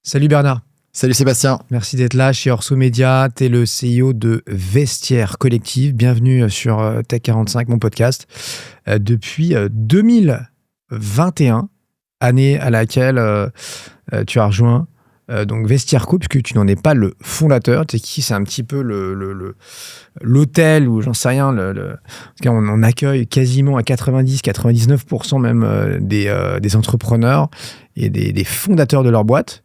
Salut Bernard. Salut Sébastien. Merci d'être là chez Orso Média. Tu es le CEO de Vestiaire Collective. Bienvenue sur Tech 45, mon podcast. Depuis 2021, année à laquelle tu as rejoint donc Vestiaire Co, puisque tu n'en es pas le fondateur. Tu sais qui, c'est un petit peu l'hôtel, ou j'en sais rien. En tout cas, on accueille quasiment à 90-99% même des entrepreneurs et des fondateurs de leur boîte.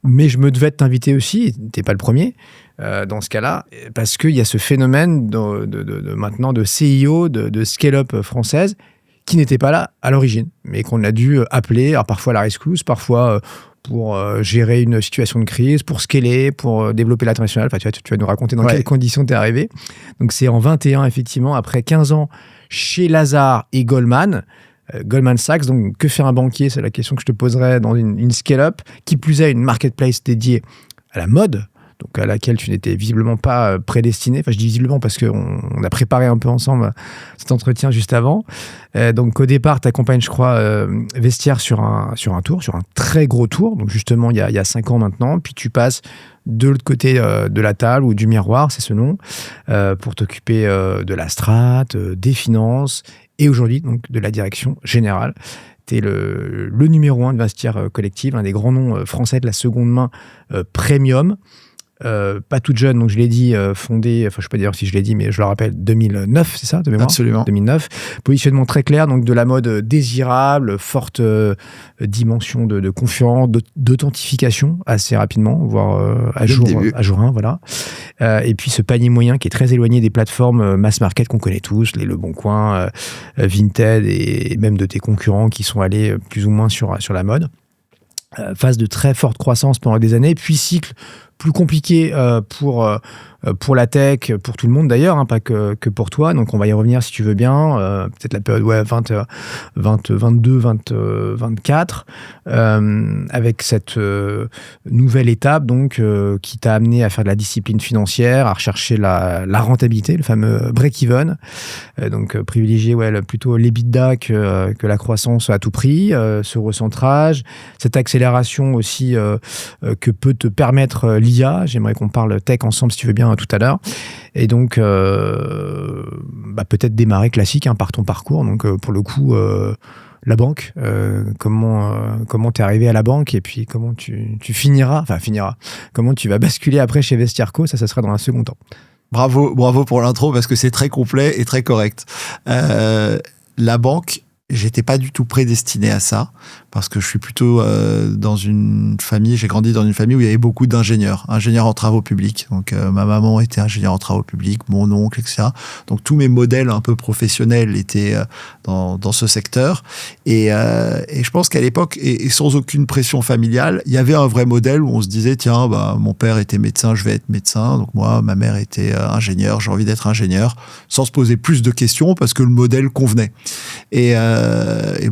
Mais je me devais de t'inviter aussi, t'es pas le premier, dans ce cas-là, parce qu'il y a ce phénomène maintenant de CIO, de scale-up française, qui n'était pas là à l'origine, mais qu'on a dû appeler, alors parfois à la rescousse, parfois pour gérer une situation de crise, pour scaler, pour développer l'international. Enfin, tu vas nous raconter dans quelles conditions t'es arrivé. Donc c'est en 21, effectivement, après 15 ans chez Lazard et Goldman Sachs. Donc, que faire un banquier? C'est la question que je te poserai dans une scale-up. Qui plus est, une marketplace dédiée à la mode, donc à laquelle tu n'étais visiblement pas prédestiné. Enfin, je dis visiblement parce qu'on a préparé un peu ensemble cet entretien juste avant. Donc, au départ, tu accompagnes, je crois, Vestiaire sur un très gros tour. Donc, justement, il y a 5 ans maintenant. Puis, tu passes de l'autre côté de la table ou du miroir, c'est ce nom, pour t'occuper de la strat, des finances et aujourd'hui, donc, de la direction générale. Tu es le numéro 1 de Vestiaire Collective, un des grands noms français de la seconde main premium. Pas toute jeune, donc je l'ai dit, fondée, enfin je ne sais pas dire si je l'ai dit, mais je le rappelle, 2009, c'est ça, de mémoire? Absolument. 2009. Positionnement très clair, donc de la mode désirable, forte dimension de confiance, d'authentification assez rapidement, voire à jour 1, voilà. Et puis ce panier moyen qui est très éloigné des plateformes mass market qu'on connaît tous, les Le Bon Coin, Vinted et même de tes concurrents qui sont allés plus ou moins sur la mode. Phase de très forte croissance pendant des années, puis cycle plus compliqué pour la tech, pour tout le monde d'ailleurs, hein, pas que pour toi. Donc on va y revenir si tu veux bien. Peut-être la période 22, 24, avec cette nouvelle étape donc qui t'a amené à faire de la discipline financière, à rechercher la rentabilité, le fameux break-even. Donc privilégier plutôt l'EBITDA que la croissance à tout prix, ce recentrage, cette accélération aussi que peut te permettre l'IA. J'aimerais qu'on parle tech ensemble si tu veux bien tout à l'heure. Et donc peut-être démarrer classique par ton parcours. Donc pour le coup, la banque, comment t'es arrivé à la banque et puis comment tu finiras, comment tu vas basculer après chez Vestiaire Co, ça sera dans un second temps. Bravo pour l'intro parce que c'est très complet et très correct. La banque, j'étais pas du tout prédestiné à ça parce que je suis plutôt j'ai grandi dans une famille où il y avait beaucoup d'ingénieurs en travaux publics. Donc ma maman était ingénieure en travaux publics, mon oncle, etc. Donc tous mes modèles un peu professionnels étaient dans ce secteur. Et je pense qu'à l'époque, et sans aucune pression familiale, il y avait un vrai modèle où on se disait tiens, mon père était médecin, je vais être médecin. Donc moi, ma mère était ingénieure, j'ai envie d'être ingénieur, sans se poser plus de questions parce que le modèle convenait. Et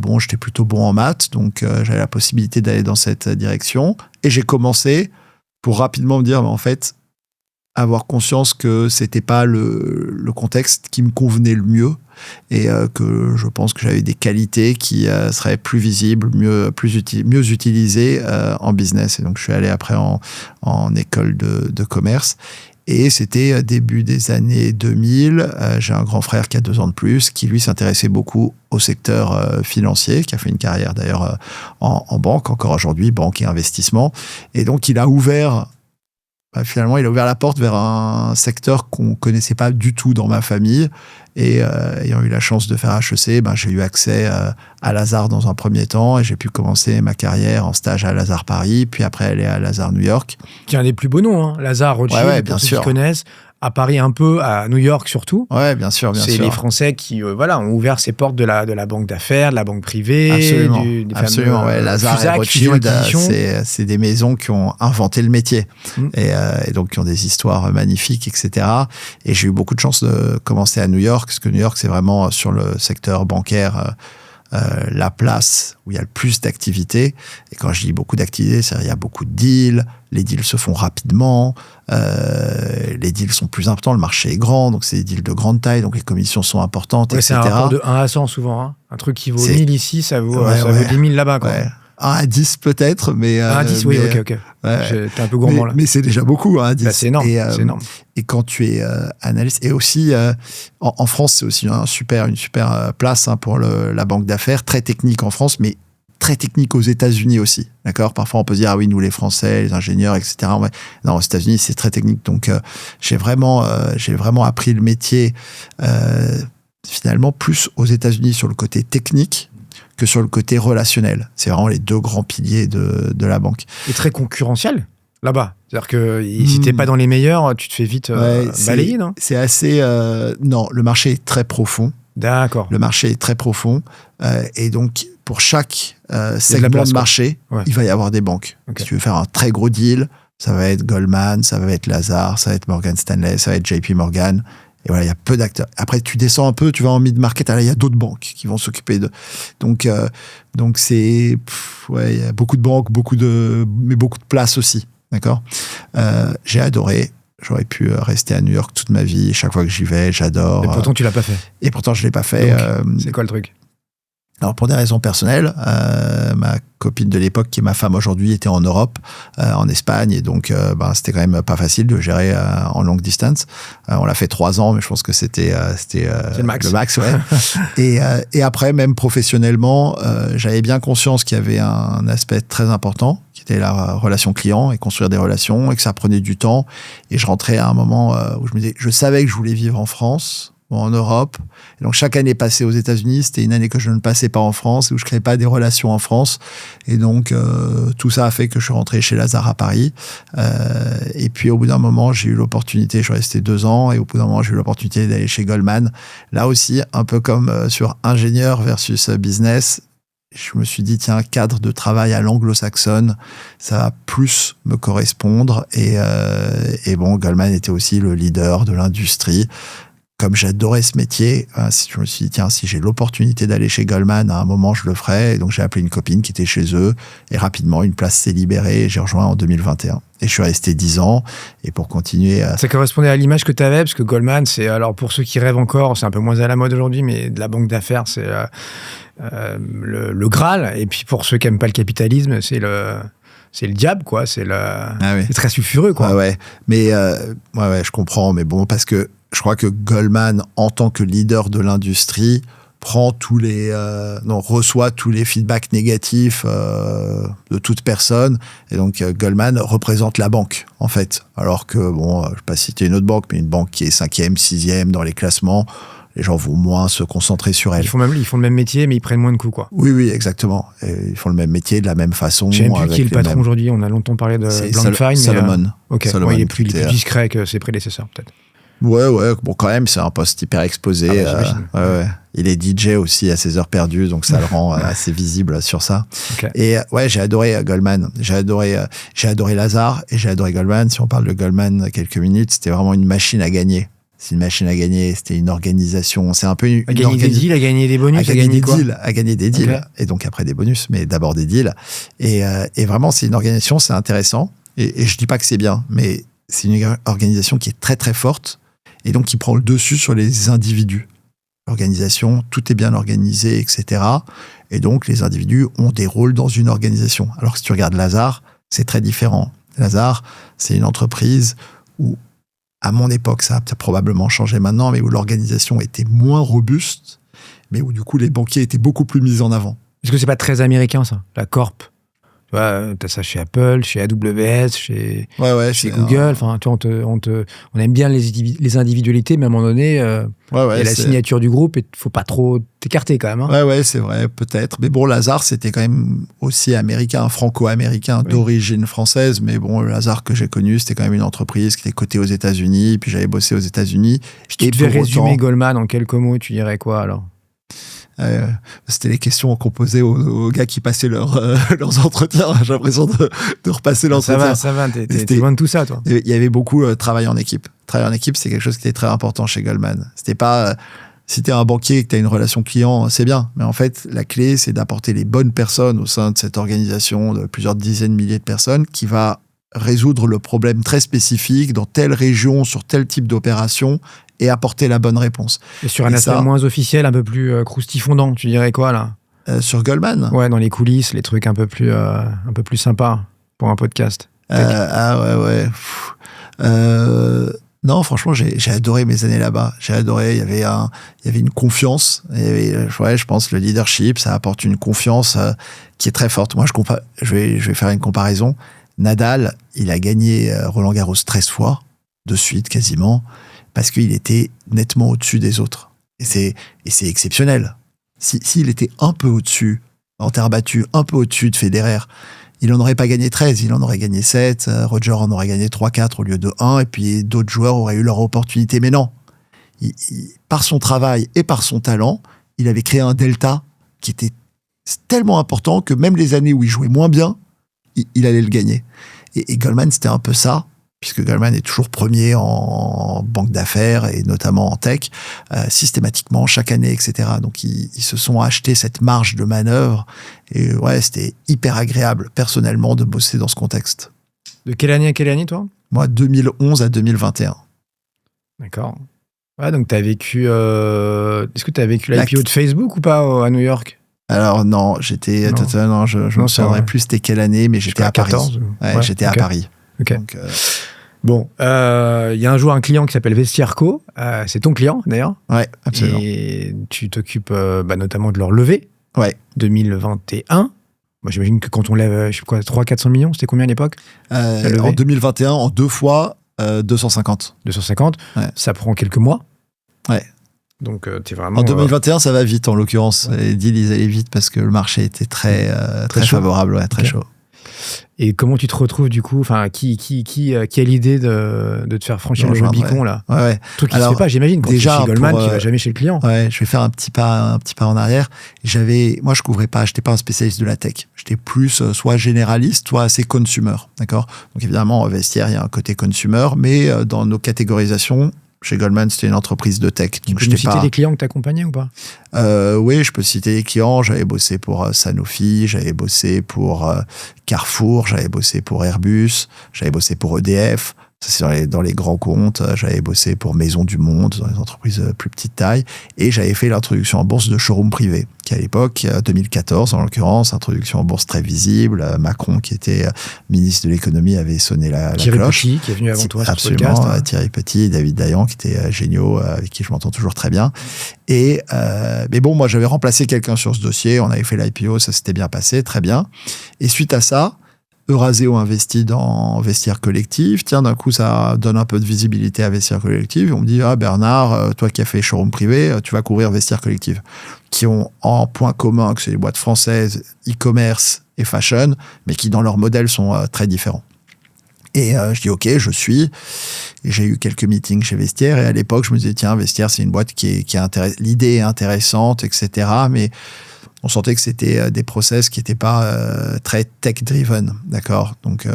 bon, j'étais plutôt bon en maths, donc j'avais la possibilité d'aller dans cette direction. Et j'ai commencé pour rapidement me dire, en fait, avoir conscience que c'était pas le contexte qui me convenait le mieux et que je pense que j'avais des qualités qui seraient plus visibles, mieux utilisées en business. Et donc, je suis allé après en école de commerce. Et c'était début des années 2000. J'ai un grand frère qui a 2 ans de plus, qui lui s'intéressait beaucoup au secteur financier, qui a fait une carrière d'ailleurs en banque, encore aujourd'hui, banque et investissement. Et donc il a ouvert la porte vers un secteur qu'on connaissait pas du tout dans ma famille. Et ayant eu la chance de faire HEC, j'ai eu accès à Lazard dans un premier temps et j'ai pu commencer ma carrière en stage à Lazard Paris, puis après aller à Lazard New York. Qui est un des plus beaux noms, hein. Lazard, Rothschild, bien pour ceux sûr. qui connaissent. À Paris un peu, à New York surtout. Ouais, bien sûr. C'est les Français qui ont ouvert ces portes de la banque d'affaires, de la banque privée. Absolument. Lazard et Rothschild, c'est des maisons qui ont inventé le métier et donc qui ont des histoires magnifiques, etc. Et j'ai eu beaucoup de chance de commencer à New York, parce que New York, c'est vraiment sur le secteur bancaire la place où il y a le plus d'activités. Et quand je dis beaucoup d'activités, c'est-à-dire il y a beaucoup de deals, les deals se font rapidement, les deals sont plus importants, le marché est grand, donc c'est des deals de grande taille, donc les commissions sont importantes, etc. C'est un rapport de 1 à 100 souvent. Hein. Un truc qui vaut 1000 ici, ça vaut 10 000 là-bas. Quoi. Ouais. 1 à 10 peut-être, mais... 1 à 10, oui, ok. Ouais. T'es un peu gourmand, là. Mais c'est déjà beaucoup, 1 à 10. Bah, c'est énorme, c'est énorme. Et quand tu es analyste, et aussi, en France, c'est aussi une super place pour la banque d'affaires, très technique en France, mais très technique aux États-Unis aussi, d'accord? Parfois, on peut se dire, ah oui, nous, les Français, les ingénieurs, etc. Non, aux États-Unis, c'est très technique. Donc, j'ai vraiment appris le métier, finalement, plus aux États-Unis sur le côté technique que sur le côté relationnel. C'est vraiment les 2 grands piliers de la banque. Et très concurrentiel, là-bas. C'est-à-dire que si t'es pas dans les meilleurs, tu te fais vite balayer, non? C'est assez... non, le marché est très profond. D'accord. Le marché est très profond. Et donc, pour chaque segment de marché, il va y avoir des banques. Okay. Si tu veux faire un très gros deal, ça va être Goldman, ça va être Lazard, ça va être Morgan Stanley, ça va être JP Morgan. Et voilà, il y a peu d'acteurs. Après, tu descends un peu, tu vas en mid-market, là, il y a d'autres banques qui vont s'occuper de... Donc c'est... il y a beaucoup de banques, mais beaucoup de places aussi. D'accord? J'ai adoré. J'aurais pu rester à New York toute ma vie. Chaque fois que j'y vais, j'adore. Et pourtant, tu l'as pas fait. Et pourtant, je l'ai pas fait. C'est quoi le truc? Alors, pour des raisons personnelles, ma copine de l'époque, qui est ma femme aujourd'hui, était en Europe, en Espagne, et donc c'était quand même pas facile de gérer en longue distance. On l'a fait 3 ans, mais je pense que c'était le max, ouais. Et après, même professionnellement, j'avais bien conscience qu'il y avait un aspect très important, qui était la relation client et construire des relations, et que ça prenait du temps. Et je rentrais à un moment où je me disais, je savais que je voulais vivre en France, en Europe. Et donc, chaque année passée aux États-Unis, c'était une année que je ne passais pas en France, où je ne créais pas des relations en France. Et donc, tout ça a fait que je suis rentré chez Lazard à Paris. Et puis, au bout d'un moment, j'ai eu l'opportunité, je suis resté 2 ans, et au bout d'un moment, j'ai eu l'opportunité d'aller chez Goldman. Là aussi, un peu comme sur ingénieur versus business, je me suis dit, tiens, cadre de travail à l'anglo-saxonne, ça va plus me correspondre. Et bon, Goldman était aussi le leader de l'industrie. Comme j'adorais ce métier, je me suis dit, tiens, si j'ai l'opportunité d'aller chez Goldman, à un moment, je le ferai. Et donc, j'ai appelé une copine qui était chez eux. Et rapidement, une place s'est libérée. Et j'ai rejoint en 2021. Et je suis resté 10 ans. Et pour continuer... Ça correspondait à l'image que tu avais, parce que Goldman, c'est, alors pour ceux qui rêvent encore, c'est un peu moins à la mode aujourd'hui, mais de la banque d'affaires, c'est le Graal. Et puis pour ceux qui n'aiment pas le capitalisme, c'est le diable, quoi. C'est c'est très sulfureux, quoi. Ouais. Mais je comprends. Mais bon, parce que je crois que Goldman, en tant que leader de l'industrie, reçoit tous les feedbacks négatifs de toute personne. Et donc, Goldman représente la banque, en fait. Alors que, bon, je ne vais pas citer une autre banque, mais une banque qui est 5e, 6e dans les classements, les gens vont moins se concentrer sur elle. Ils font le même métier, mais ils prennent moins de coups, quoi. Oui, exactement. Et ils font le même métier de la même façon. Je ne sais même plus qui est le patron aujourd'hui. On a longtemps parlé de Blankfein. Salomon. Salomon, il est plus discret que ses prédécesseurs, peut-être. Ouais. Bon, quand même, c'est un poste hyper exposé. Il est DJ aussi à ses heures perdues, donc ça le rend assez visible sur ça. Okay. Et j'ai adoré Goldman. J'ai adoré Lazard et j'ai adoré Goldman. Si on parle de Goldman quelques minutes, c'était vraiment une machine à gagner. C'est une machine à gagner, c'était une organisation. C'est un peu à gagner des deals, à gagner des bonus, à gagner des deals. Okay. Et donc après des bonus, mais d'abord des deals. Et vraiment, c'est une organisation, c'est intéressant. Et je dis pas que c'est bien, mais c'est une organisation qui est très très forte. Et donc, qui prend le dessus sur les individus. L'organisation, tout est bien organisé, etc. Et donc, les individus ont des rôles dans une organisation. Alors que si tu regardes Lazard, c'est très différent. Lazard, c'est une entreprise où, à mon époque, ça a probablement changé maintenant, mais où l'organisation était moins robuste, mais où, du coup, les banquiers étaient beaucoup plus mis en avant. Est-ce que c'est pas très américain, ça, la corp? Tu vois, t'as ça chez Apple, chez AWS, chez Google. Enfin, tu vois, on aime bien les individualités, mais à un moment donné, il y a la signature du groupe et faut pas trop t'écarter quand même. Hein. Ouais, c'est vrai, peut-être. Mais bon, Lazard, c'était quand même aussi américain, franco-américain, d'origine française. Mais bon, le Lazard que j'ai connu, c'était quand même une entreprise qui était cotée aux États-Unis. Puis j'avais bossé aux États-Unis. Si tu devais résumer Goldman en quelques mots, tu dirais quoi alors? C'était les questions qu'on posait aux gars qui passaient leurs entretiens. J'ai l'impression de repasser l'entretien. Ça va, t'es loin de tout ça, toi. Il y avait beaucoup travail en équipe. Travail en équipe, c'est quelque chose qui était très important chez Goldman. C'était pas... si t'es un banquier et que t'as une relation client, c'est bien. Mais en fait, la clé, c'est d'apporter les bonnes personnes au sein de cette organisation de plusieurs dizaines de milliers de personnes qui va résoudre le problème très spécifique dans telle région, sur tel type d'opération et apporter la bonne réponse. Et sur un aspect moins officiel, un peu plus croustifondant, tu dirais quoi là? Sur Goldman. Ouais, dans les coulisses, les trucs un peu plus sympas pour un podcast. Ouais. Non, franchement, j'ai adoré mes années là-bas. J'ai adoré. Il y avait une confiance. Je pense le leadership, ça apporte une confiance qui est très forte. Moi, je vais faire une comparaison. Nadal, il a gagné Roland-Garros 13 fois de suite, quasiment, parce qu'il était nettement au-dessus des autres. Et c'est exceptionnel. S'il était un peu au-dessus, en terre battue, un peu au-dessus de Federer, il n'en aurait pas gagné 13, il en aurait gagné 7, Roger en aurait gagné 3-4 au lieu de 1, et puis d'autres joueurs auraient eu leur opportunité. Mais non, par son travail et par son talent, il avait créé un delta qui était tellement important que même les années où il jouait moins bien, il allait le gagner. Et Goldman, c'était un peu ça, puisque Goldman est toujours premier en banque d'affaires et notamment en tech, systématiquement, chaque année, etc. Donc, ils se sont achetés cette marge de manœuvre. Et ouais, c'était hyper agréable, personnellement, de bosser dans ce contexte. De quelle année à quelle année, toi ? Moi, 2011 à 2021. D'accord. Ouais, donc tu as vécu... Est-ce que tu as vécu l'IPO de Facebook ou pas à New York ? Alors non, je me souviendrai plus c'était quelle année, mais j'étais à 14, Paris. J'étais à Paris. Ok. Donc, bon, il y a un jour un client qui s'appelle Vestiaire Co. C'est ton client, d'ailleurs. Ouais, absolument. Et tu t'occupes notamment de leur levée. Ouais. 2021. Moi, j'imagine que quand on lève, 300-400 millions, c'était combien à l'époque En 2021, en 2 fois, 250. 250. Ouais. Ça prend quelques mois. Ouais. Donc, t'es vraiment... En 2021, ça va vite, en l'occurrence. Ouais. Les deals, ils allaient vite parce que le marché était très favorable, très chaud. Et comment tu te retrouves du coup, enfin, qui a l'idée de te faire franchir le Rubicon là? Ouais. Truc qui se fait pas, j'imagine. Quand déjà, tu es chez Goldman, tu vas jamais chez le client. Ouais, je vais faire un petit pas en arrière. Moi, je couvrais pas, j'étais pas un spécialiste de la tech. J'étais plus soit généraliste, soit assez consumer, d'accord. Donc évidemment, Vestiaire, il y a un côté consumer, mais dans nos catégorisations. Chez Goldman, c'était une entreprise de tech. Tu peux nous citer les clients que tu accompagnais ou pas ? Oui, je peux citer les clients. J'avais bossé pour Sanofi, j'avais bossé pour Carrefour, j'avais bossé pour Airbus, j'avais bossé pour EDF. Ça, c'est dans les grands comptes. J'avais bossé pour Maison du Monde, dans les entreprises de plus petite taille. Et j'avais fait l'introduction en bourse de showroom privé, qui à l'époque, 2014 en l'occurrence, introduction en bourse très visible. Macron, qui était ministre de l'économie, avait sonné la Thierry cloche. Petit, qui est venu avant toi sur ce podcast. Absolument, Thierry Petit, David Dayan, qui étaient géniaux, avec qui je m'entends toujours très bien. Mais bon, moi, j'avais remplacé quelqu'un sur ce dossier. On avait fait l'IPO, ça s'était bien passé, très bien. Et suite à ça, Euraseo investit dans Vestiaire Collective. Tiens, d'un coup, ça donne un peu de visibilité à Vestiaire Collective. Et on me dit, Bernard, toi qui as fait showroom privé, tu vas couvrir Vestiaire Collective, qui ont en point commun que c'est des boîtes françaises, e-commerce et fashion, mais qui dans leur modèle sont très différents. Et je dis ok, je suis. Et j'ai eu quelques meetings chez Vestiaire. Et à l'époque, je me disais, tiens, Vestiaire, c'est une boîte qui est l'idée est intéressante, etc. Mais on sentait que c'était des process qui n'étaient pas très tech-driven, d'accord. Donc,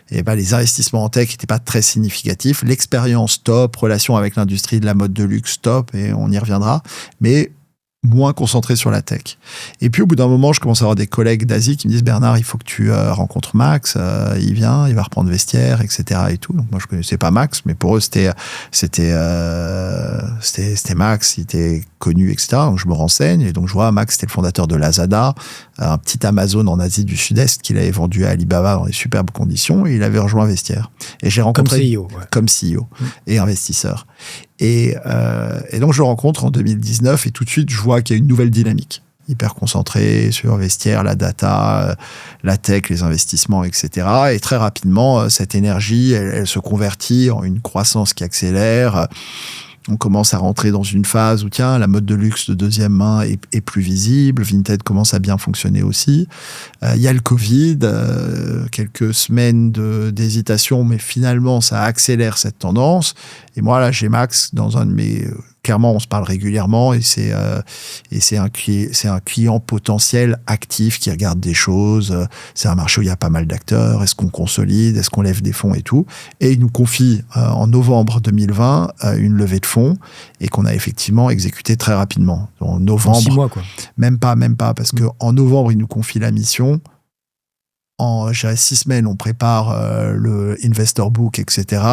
les investissements en tech n'étaient pas très significatifs. L'expérience top, relation avec l'industrie de la mode de luxe top, et on y reviendra. Mais moins concentré sur la tech. Et puis, au bout d'un moment, je commence à avoir des collègues d'Asie qui me disent « Bernard, il faut que tu rencontres Max, il vient, il va reprendre Vestiaire, etc. » et tout. Donc, moi, je connaissais pas Max, mais pour eux, c'était Max, il était connu, etc. Donc, je me renseigne, et donc, je vois Max, c'était le fondateur de Lazada, un petit Amazon en Asie du Sud-Est qu'il avait vendu à Alibaba dans des superbes conditions, et il avait rejoint Vestiaire. Et j'ai rencontré... Comme CEO et investisseur. Et donc, je le rencontre en 2019 et tout de suite, je vois qu'il y a une nouvelle dynamique. Hyper concentrée sur Vestiaire, la data, la tech, les investissements, etc. Et très rapidement, cette énergie, elle se convertit en une croissance qui accélère. On commence à rentrer dans une phase où, tiens, la mode de luxe de deuxième main est plus visible. Vinted commence à bien fonctionner aussi. Il y a le Covid, quelques semaines d'hésitation, mais finalement, ça accélère cette tendance. Et moi, là, j'ai Max dans un de mes... Clairement, on se parle régulièrement et c'est un client potentiel actif qui regarde des choses. C'est un marché où il y a pas mal d'acteurs. Est-ce qu'on consolide? Est-ce qu'on lève des fonds et tout? Et il nous confie en novembre 2020 une levée de fonds et qu'on a effectivement exécuté très rapidement. En novembre, 6 mois, quoi. Même pas, parce que en novembre, il nous confie la mission. En 6 semaines, on prépare le investor book, etc.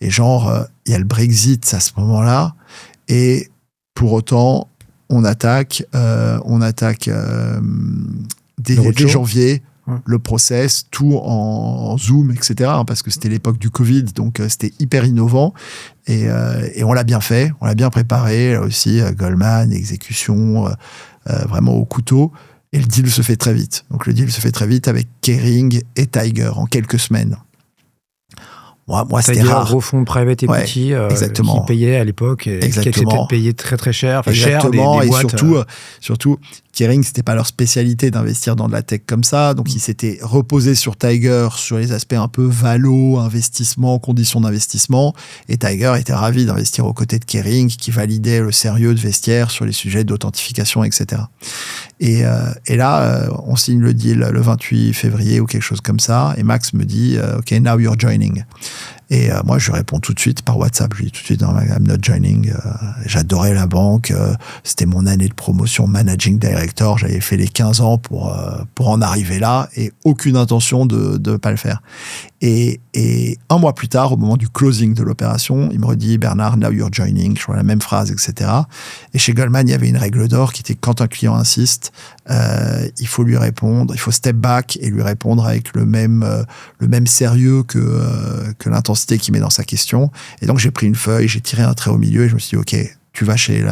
Et il y a le Brexit à ce moment-là. Et pour autant, on attaque dès janvier. Le process, tout en Zoom, etc. Parce que c'était l'époque du Covid, donc c'était hyper innovant. Et on l'a bien fait, on l'a bien préparé. Là aussi, Goldman, exécution, vraiment au couteau. Et le deal se fait très vite. Donc le deal se fait très vite avec Kering et Tiger en quelques semaines. Moi c'était rare. Gros fonds private equity qui payait à l'époque et qui acceptait de payer très très cher. Enfin, exactement. Cher, des et boîtes, surtout, Kering, c'était pas leur spécialité d'investir dans de la tech comme ça. Donc, ils s'étaient reposés sur Tiger, sur les aspects un peu valo, investissement, conditions d'investissement. Et Tiger était ravi d'investir aux côtés de Kering, qui validait le sérieux de Vestiaire sur les sujets d'authentification, etc. Et là, on signe le deal le 28 février ou quelque chose comme ça. Et Max me dit, OK, now you're joining. Et moi, je lui réponds tout de suite par WhatsApp. Je lui dis tout de suite, I'm not joining. J'adorais la banque. C'était mon année de promotion managing director. J'avais fait les 15 ans pour en arriver là et aucune intention de ne pas le faire. Et un mois plus tard, au moment du closing de l'opération, il me redit, Bernard, now you're joining. Je vois la même phrase, etc. Et chez Goldman, il y avait une règle d'or qui était quand un client insiste, il faut lui répondre, il faut step back et lui répondre avec le même sérieux que l'intensité qu'il met dans sa question. Et donc, j'ai pris une feuille, j'ai tiré un trait au milieu et je me suis dit, OK, tu vas chez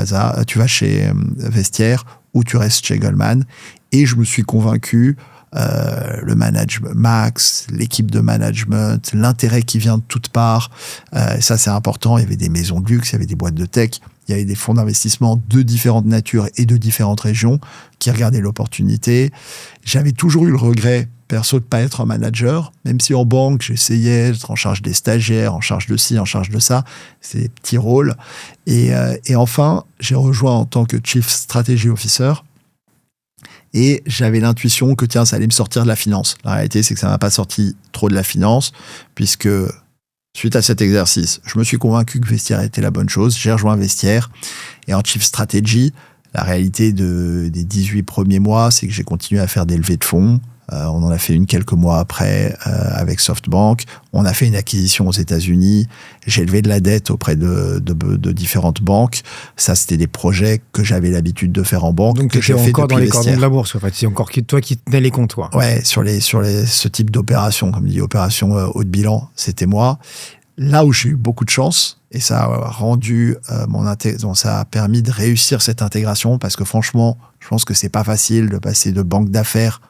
Vestiaire ou tu restes chez Goldman. Et je me suis convaincu, le management, Max, l'équipe de management, l'intérêt qui vient de toutes parts. Ça, c'est important. Il y avait des maisons de luxe, il y avait des boîtes de tech, il y avait des fonds d'investissement de différentes natures et de différentes régions qui regardaient l'opportunité. J'avais toujours eu le regret, perso, de pas être un manager, même si en banque, j'essayais d'être en charge des stagiaires, en charge de ci, en charge de ça. C'est des petits rôles. Et enfin, j'ai rejoint en tant que Chief Strategy Officer. Et j'avais l'intuition que, tiens, ça allait me sortir de la finance. La réalité, c'est que ça ne m'a pas sorti trop de la finance, puisque suite à cet exercice, je me suis convaincu que Vestiaire était la bonne chose. J'ai rejoint Vestiaire. Et en Chief Strategy, la réalité des 18 premiers mois, c'est que j'ai continué à faire des levées de fonds. On en a fait une quelques mois après avec SoftBank. On a fait une acquisition aux États-Unis. J'ai levé de la dette auprès de différentes banques. Ça, c'était des projets que j'avais l'habitude de faire en banque. Donc, tu étais encore dans les cordons de la bourse. En fait, c'est encore toi qui tenais les comptes, toi. Ouais, sur ce type d'opération, comme dit, opération haut de bilan, c'était moi. Là où j'ai eu beaucoup de chance, et ça a rendu ça a permis de réussir cette intégration, parce que franchement, je pense que c'est pas facile de passer de banque d'affaires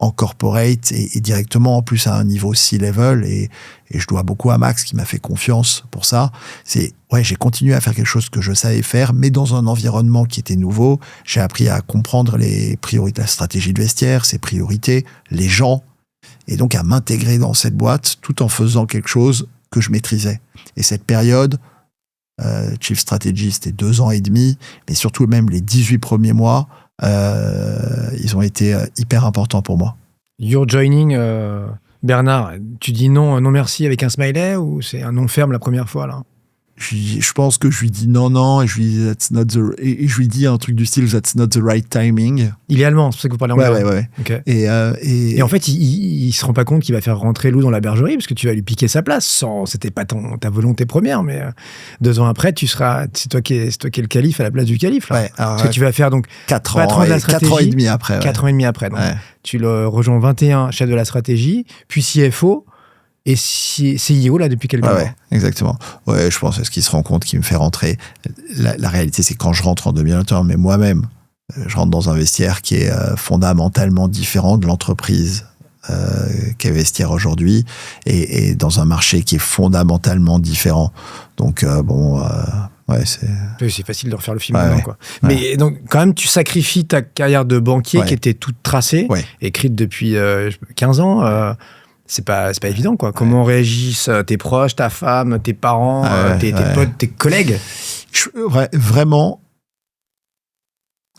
en corporate et directement en plus à un niveau C-level et je dois beaucoup à Max qui m'a fait confiance pour ça. J'ai continué à faire quelque chose que je savais faire, mais dans un environnement qui était nouveau. J'ai appris à comprendre les priorités, la stratégie de Vestiaire, ses priorités, les gens, et donc à m'intégrer dans cette boîte tout en faisant quelque chose que je maîtrisais. Et cette période, Chief Strategy, c'était 2 ans et demi, mais surtout même les 18 premiers mois, ils ont été hyper importants pour moi. You're joining, Bernard, tu dis non merci avec un smiley ou c'est un non ferme la première fois là? Je pense que je lui dis non et je lui dis et je lui dis un truc du style that's not the right timing. Il est allemand, c'est pour ça que vous parlez anglais. Ouais. Okay. Et en fait, il se rend pas compte qu'il va faire rentrer Lou dans la bergerie parce que tu vas lui piquer sa place. C'était pas ta volonté première, mais 2 ans après, c'est toi qui es le calife à la place du calife. Là. Ouais, alors, parce que tu vas faire donc 4 ans et demi après. 4 ans et demi après. Donc, tu le rejoins 21, chef de la stratégie, puis CFO. Et CEO, là, depuis quelques mois. Ouais, exactement. Ouais, je pense à ce qu'il se rend compte, qu'il me fait rentrer. La réalité, c'est que quand je rentre en 2021, mais moi-même, je rentre dans un Vestiaire qui est fondamentalement différent de l'entreprise qu'est Vestiaire aujourd'hui et dans un marché qui est fondamentalement différent. Donc, c'est facile de refaire le film maintenant, quoi. Mais donc, quand même, tu sacrifies ta carrière de banquier qui était toute tracée, écrite depuis 15 ans. C'est pas évident, quoi. Comment réagissent tes proches, ta femme, tes parents, tes potes, tes collègues? Vraiment,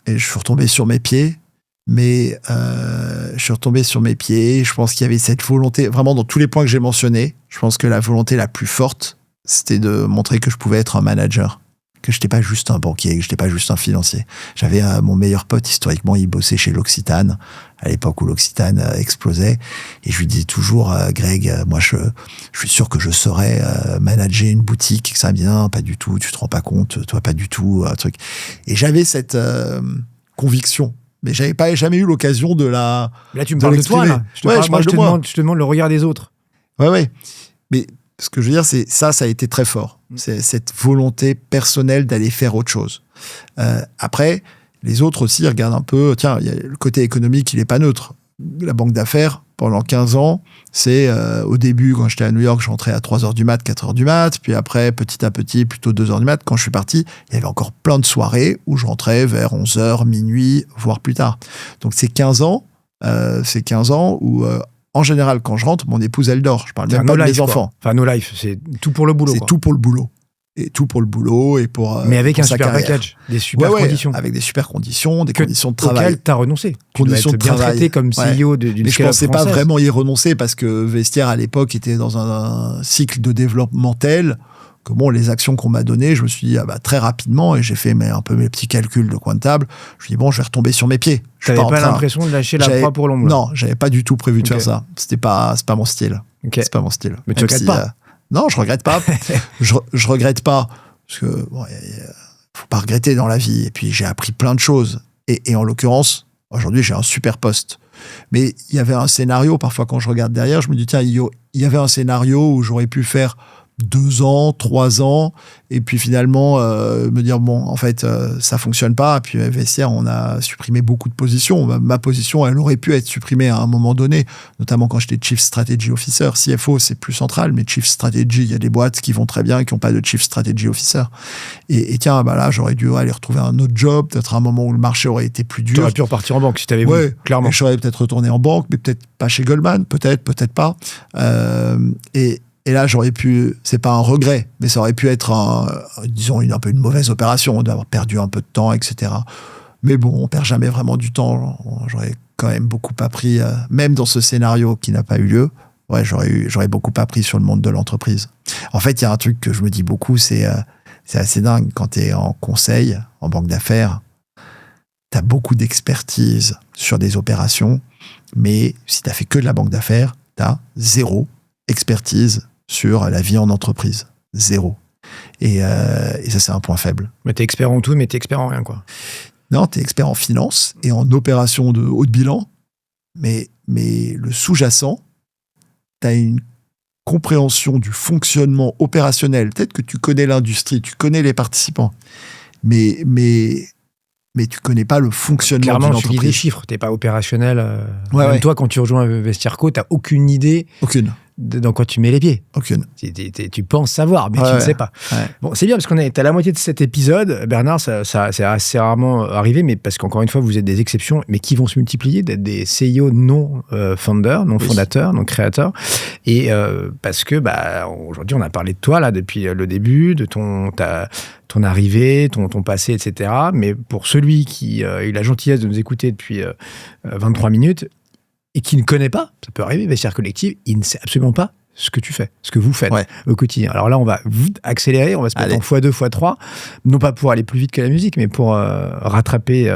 et je suis retombé sur mes pieds, mais je pense qu'il y avait cette volonté, vraiment dans tous les points que j'ai mentionnés, je pense que la volonté la plus forte, c'était de montrer que je pouvais être un manager. que je n'étais pas juste un banquier, que je n'étais pas juste un financier. J'avais mon meilleur pote, historiquement, il bossait chez l'Occitane, à l'époque où l'Occitane explosait. Et je lui disais toujours, Greg, moi, je suis sûr que je saurais manager une boutique. Et que ça me dit, non, pas du tout, tu te rends pas compte, toi, pas du tout, un truc. Et j'avais cette conviction. Mais j'avais pas jamais eu l'occasion de la. Là, tu me parles de toi, là. Je te demande le regard des autres. Ouais. Mais ce que je veux dire, c'est ça a été très fort. C'est cette volonté personnelle d'aller faire autre chose. Après, les autres aussi regardent un peu. Tiens, y a le côté économique, il n'est pas neutre. La banque d'affaires, pendant 15 ans, c'est au début, quand j'étais à New York, je rentrais à 3h du mat, 4h du mat. Puis après, petit à petit, plutôt 2h du mat. Quand je suis parti, il y avait encore plein de soirées où je rentrais vers 11h, minuit, voire plus tard. Donc, c'est 15 ans où, en général, quand je rentre, mon épouse, elle dort. Je parle même pas de mes enfants. Enfin, no life, c'est tout pour le boulot. C'est tout pour le boulot. Et tout pour le boulot et pour. Mais avec pour un super package, des super conditions. Avec des super conditions, des conditions de travail. Auxquelles tu as renoncé. Conditions tu dois être bien traité comme CEO d'une Mais je ne pensais française. pas vraiment y renoncer parce que Vestiaire, à l'époque, était dans un cycle de développement tel que les actions qu'on m'a données, je me suis dit, très rapidement, et j'ai fait un peu mes petits calculs de coin de table, je me suis dit, je vais retomber sur mes pieds. Tu n'avais pas l'impression de lâcher la proie pour l'ombre? Non, j'avais pas du tout prévu de faire ça. C'est pas mon style. C'est pas mon style. Mais tu regrettes pas? Non, je regrette pas. je regrette pas. Parce que, faut pas regretter dans la vie. Et puis, j'ai appris plein de choses. Et en l'occurrence, aujourd'hui, j'ai un super poste. Mais il y avait un scénario, parfois, quand je regarde derrière, je me dis, tiens, il y avait un scénario où j'aurais pu faire 2 ans, 3 ans, et puis finalement me dire en fait ça fonctionne pas. Et puis Vestiaire, on a supprimé beaucoup de positions. Ma position, elle aurait pu être supprimée à un moment donné, notamment quand j'étais Chief Strategy Officer. CFO, c'est plus central, mais Chief Strategy, il y a des boîtes qui vont très bien et qui n'ont pas de Chief Strategy Officer. Et tiens, là, j'aurais dû aller retrouver un autre job, peut-être à un moment où le marché aurait été plus dur. Tu aurais pu repartir en banque si tu avais voulu, clairement. J'aurais peut-être retourné en banque, mais peut-être pas chez Goldman, peut-être pas. Et là, j'aurais pu, c'est pas un regret, mais ça aurait pu être disons, un peu une mauvaise opération d'avoir perdu un peu de temps, etc. Mais bon, on perd jamais vraiment du temps. J'aurais quand même beaucoup appris, même dans ce scénario qui n'a pas eu lieu. J'aurais beaucoup appris sur le monde de l'entreprise. En fait, il y a un truc que je me dis beaucoup, c'est assez dingue. Quand tu es en conseil, en banque d'affaires, tu as beaucoup d'expertise sur des opérations, mais si tu as fait que de la banque d'affaires, tu as 0 expertise sur la vie en entreprise. 0. Et ça, c'est un point faible. Mais t'es expert en tout, mais t'es expert en rien, quoi. Non, t'es expert en finance et en opération de haut de bilan, mais le sous-jacent, t'as une compréhension du fonctionnement opérationnel. Peut-être que tu connais l'industrie, tu connais les participants, mais tu connais pas le fonctionnement d'une entreprise. Clairement, tu lis des chiffres, t'es pas opérationnel. Toi, quand tu rejoins Vestiaire Co, t'as aucune idée. Aucune. Dans quoi tu mets les pieds. Aucune. Tu penses savoir, mais tu ne sais pas. Ouais. Bon, c'est bien parce qu'on est à la moitié de cet épisode. Bernard, ça c'est assez rarement arrivé, mais parce qu'encore une fois, vous êtes des exceptions, mais qui vont se multiplier, d'être des CEO non founders, non fondateurs, non créateurs. Et parce que aujourd'hui, on a parlé de toi là depuis le début, de ton arrivée, ton passé, etc. Mais pour celui qui a eu la gentillesse de nous écouter depuis 23 minutes, et qui ne connaît pas, ça peut arriver, Vestiaire Collective, il ne sait absolument pas ce que tu fais, ce que vous faites au quotidien. Alors là, on va accélérer, on va se mettre en x2, x3, non pas pour aller plus vite que la musique, mais pour rattraper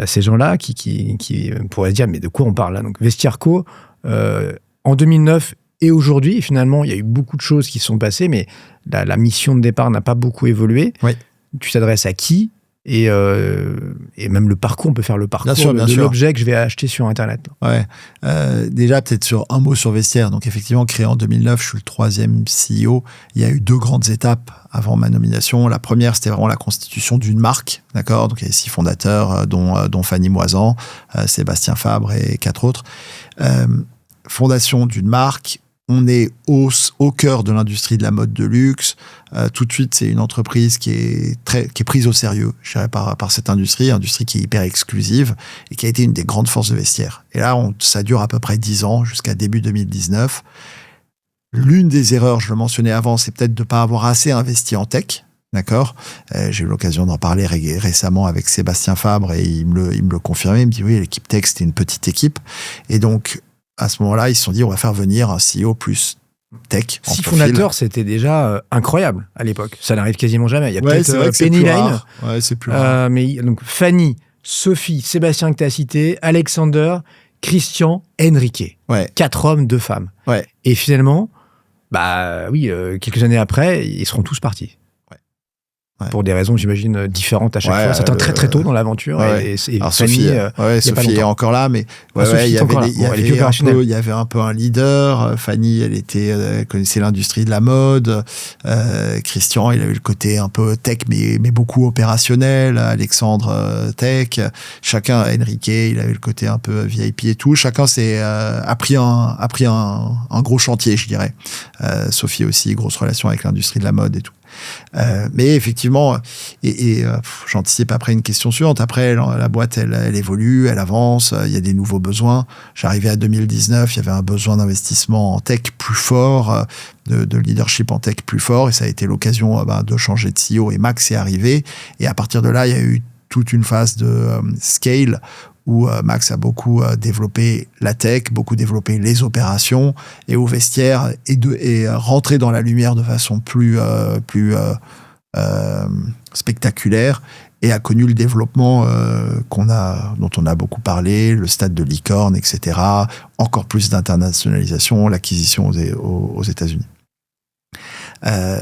ces gens-là qui pourraient se dire, mais de quoi on parle là? Donc Vestiaire Co, en 2009 et aujourd'hui, finalement, il y a eu beaucoup de choses qui se sont passées, mais la mission de départ n'a pas beaucoup évolué. Oui. Tu t'adresses à qui? Et même le parcours, on peut faire le parcours de l'objet que je vais acheter sur Internet. Ouais. Déjà, peut-être sur un mot sur Vestiaire. Donc, effectivement, créé en 2009, je suis le 3e CEO. Il y a eu 2 grandes étapes avant ma nomination. La première, c'était vraiment la constitution d'une marque. D'accord? Donc, il y avait 6 fondateurs, dont Fanny Moisan, Sébastien Fabre et 4 autres. Fondation d'une marque. On est au cœur de l'industrie de la mode de luxe. Tout de suite, c'est une entreprise qui est prise au sérieux, je dirais, par cette industrie qui est hyper exclusive et qui a été une des grandes forces de Vestiaire. Et là, ça dure à peu près 10 ans, jusqu'à début 2019. L'une des erreurs, je le mentionnais avant, c'est peut-être de ne pas avoir assez investi en tech. D'accord. J'ai eu l'occasion d'en parler récemment avec Sébastien Fabre et il me le confirmait. Il me dit oui, l'équipe tech, c'était une petite équipe. Et donc, à ce moment-là, ils se sont dit, on va faire venir un CEO plus tech. 6 fondateurs, c'était déjà incroyable à l'époque. Ça n'arrive quasiment jamais. Il y a peut-être Penny Lane. Ouais, c'est plus rare. Mais donc Fanny, Sophie, Sébastien que tu as cité, Alexander, Christian, Enrique. Ouais. 4 hommes, 2 femmes. Ouais. Et finalement, quelques années après, ils seront tous partis. Ouais. Pour des raisons, j'imagine, différentes à chaque fois. Certains très très tôt dans l'aventure. Ouais. Et alors Fanny, Sophie est encore là, mais il y avait un peu un leader. Fanny, elle connaissait l'industrie de la mode. Christian, il avait le côté un peu tech, mais beaucoup opérationnel. Alexandre, tech. Chacun, Enrique, il avait le côté un peu VIP et tout. Chacun a pris un gros chantier, je dirais. Sophie aussi, grosse relation avec l'industrie de la mode et tout. Mais effectivement, j'anticipe après une question suivante. Après, la boîte, elle évolue, elle avance, il y a des nouveaux besoins. J'arrivais à 2019, il y avait un besoin d'investissement en tech plus fort, de leadership en tech plus fort, et ça a été l'occasion de changer de CEO, et Max est arrivé. Et à partir de là, il y a eu toute une phase de scale où Max a beaucoup développé la tech, beaucoup développé les opérations, et au vestiaire, et rentré dans la lumière de façon plus spectaculaire, et a connu le développement dont on a beaucoup parlé, le stade de licorne, etc., encore plus d'internationalisation, l'acquisition aux États-Unis.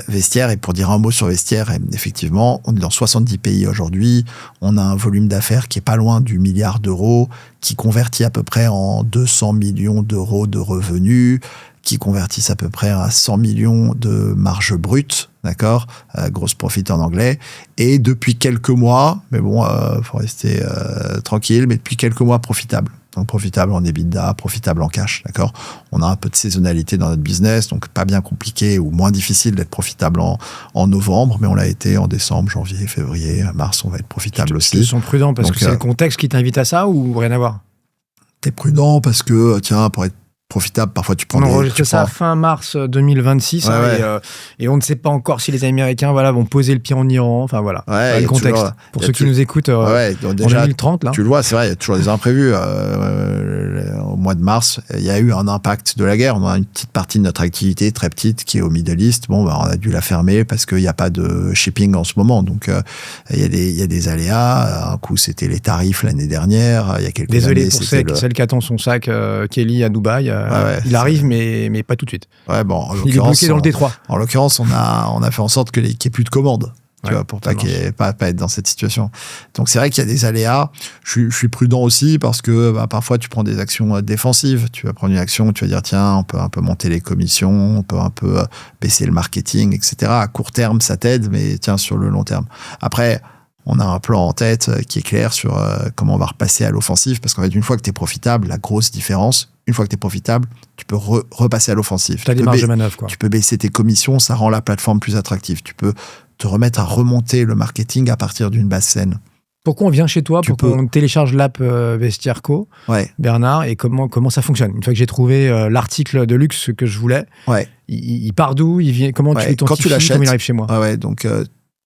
Vestiaire, et pour dire un mot sur Vestiaire, effectivement, on est dans 70 pays aujourd'hui, on a un volume d'affaires qui est pas loin du milliard d'euros, qui convertit à peu près en 200 millions d'euros de revenus, qui convertissent à peu près à 100 millions de marge brute, d'accord, gross profit en anglais, et depuis quelques mois, mais bon, faut rester tranquille, mais depuis quelques mois profitable. Donc profitable en EBITDA, profitable en cash, d'accord. On a un peu de saisonnalité dans notre business, donc pas bien compliqué ou moins difficile d'être profitable en novembre, mais on l'a été en décembre, janvier, février, mars, on va être profitable aussi. Ils sont prudents parce que c'est le contexte qui t'invite à ça ou rien à voir? T'es prudent parce que, tiens, pour être profitable, parfois tu prends on enregistre ça fin mars 2026 et on ne sait pas encore si les Américains vont poser le pied en Iran, enfin voilà, le contexte pour ceux qui nous écoutent donc déjà, en 2030 là. Tu le vois, c'est vrai, il y a toujours des imprévus. Au mois de mars, il y a eu un impact de la guerre. On a une petite partie de notre activité, très petite, qui est au Middle East. On a dû la fermer parce qu'il n'y a pas de shipping en ce moment, donc il y a des aléas. Un coup c'était les tarifs l'année dernière, il y a quelques Désolé années, pour celle qui attend son sac Kelly à Dubaï. Il arrive, mais pas tout de suite. Il est bloqué dans le détroit. En l'occurrence, on a fait en sorte qu'il n'y ait plus de commandes. Tu vois, pour pas être dans cette situation. Donc c'est vrai qu'il y a des aléas. Je suis prudent aussi parce que parfois tu prends des actions défensives. Tu vas prendre une action, tu vas dire tiens, on peut un peu monter les commissions, on peut un peu baisser le marketing, etc. À court terme, ça t'aide, mais tiens, sur le long terme. Après, on a un plan en tête qui est clair sur comment on va repasser à l'offensive, parce qu'en fait, une fois que tu es profitable, la grosse différence, une fois que tu es profitable, tu peux repasser à l'offensive. Tu as des marges de manœuvre, quoi. Tu peux baisser tes commissions, ça rend la plateforme plus attractive. Tu peux te remettre à remonter le marketing à partir d'une base saine. Pourquoi on vient chez toi pour qu'on télécharge l'app Vestiaire Co, Bernard, et comment ça fonctionne? Une fois que j'ai trouvé l'article de luxe que je voulais, il part d'où? Il vient, comment tu l'identifies? Comment il arrive chez moi?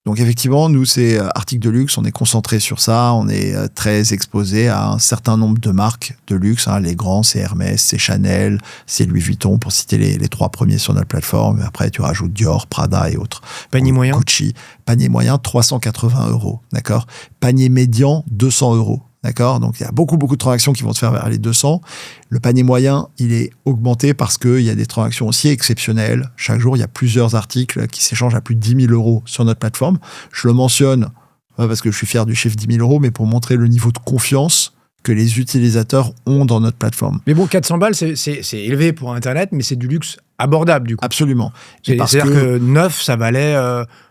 Donc effectivement, nous, c'est article de luxe, on est concentré sur ça, on est très exposé à un certain nombre de marques de luxe. Les grands, c'est Hermès, c'est Chanel, c'est Louis Vuitton, pour citer les 3 premiers sur notre plateforme. Après, tu rajoutes Dior, Prada et autres. Panier moyen? Gucci. Panier moyen, 380 €, d'accord. Panier médian, 200 €. D'accord, donc il y a beaucoup de transactions qui vont se faire vers les 200. Le panier moyen, il est augmenté parce qu'il y a des transactions aussi exceptionnelles. Chaque jour, il y a plusieurs articles qui s'échangent à plus de 10 000 € sur notre plateforme. Je le mentionne parce que je suis fier du chiffre 10 000 €, mais pour montrer le niveau de confiance que les utilisateurs ont dans notre plateforme. Mais bon, 400 balles, c'est élevé pour Internet, mais c'est du luxe abordable, du coup. Absolument. C'est-à-dire que neuf, ça valait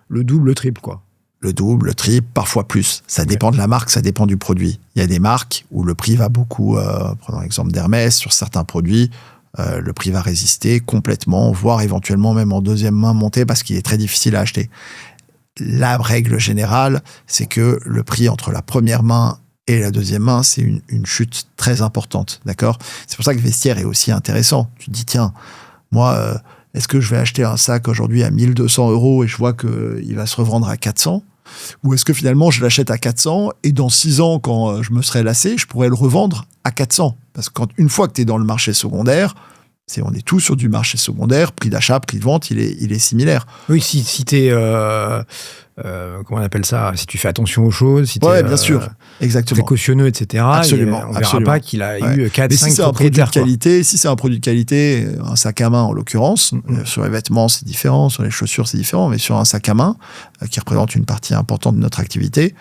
le double, le triple, quoi. Le double, le triple, parfois plus. Ça dépend de la marque, ça dépend du produit. Il y a des marques où le prix va beaucoup, prenons l'exemple d'Hermès, sur certains produits, le prix va résister complètement, voire éventuellement même en deuxième main monter parce qu'il est très difficile à acheter. La règle générale, c'est que le prix entre la première main et la deuxième main, c'est une chute très importante, d'accord? C'est pour ça que le vestiaire est aussi intéressant. Tu te dis, tiens, moi... est-ce que je vais acheter un sac aujourd'hui à 1 200 € et je vois qu'il va se revendre à 400? Ou est-ce que finalement je l'achète à 400 et dans 6 ans, quand je me serai lassé, je pourrais le revendre à 400? Parce qu'une fois que tu es dans le marché secondaire, On est tous sur du marché secondaire, prix d'achat, prix de vente, il est similaire. Oui, si t'es... comment on appelle ça? Si tu fais attention aux choses, si bien sûr, exactement. Précautionneux, etc. Absolument, On verra pas qu'il a eu 4-5 si c'est un produit de propriétaires. qualité, si c'est un produit de qualité, un sac à main en l'occurrence, sur les vêtements c'est différent, sur les chaussures c'est différent, mais sur un sac à main qui représente une partie importante de notre activité,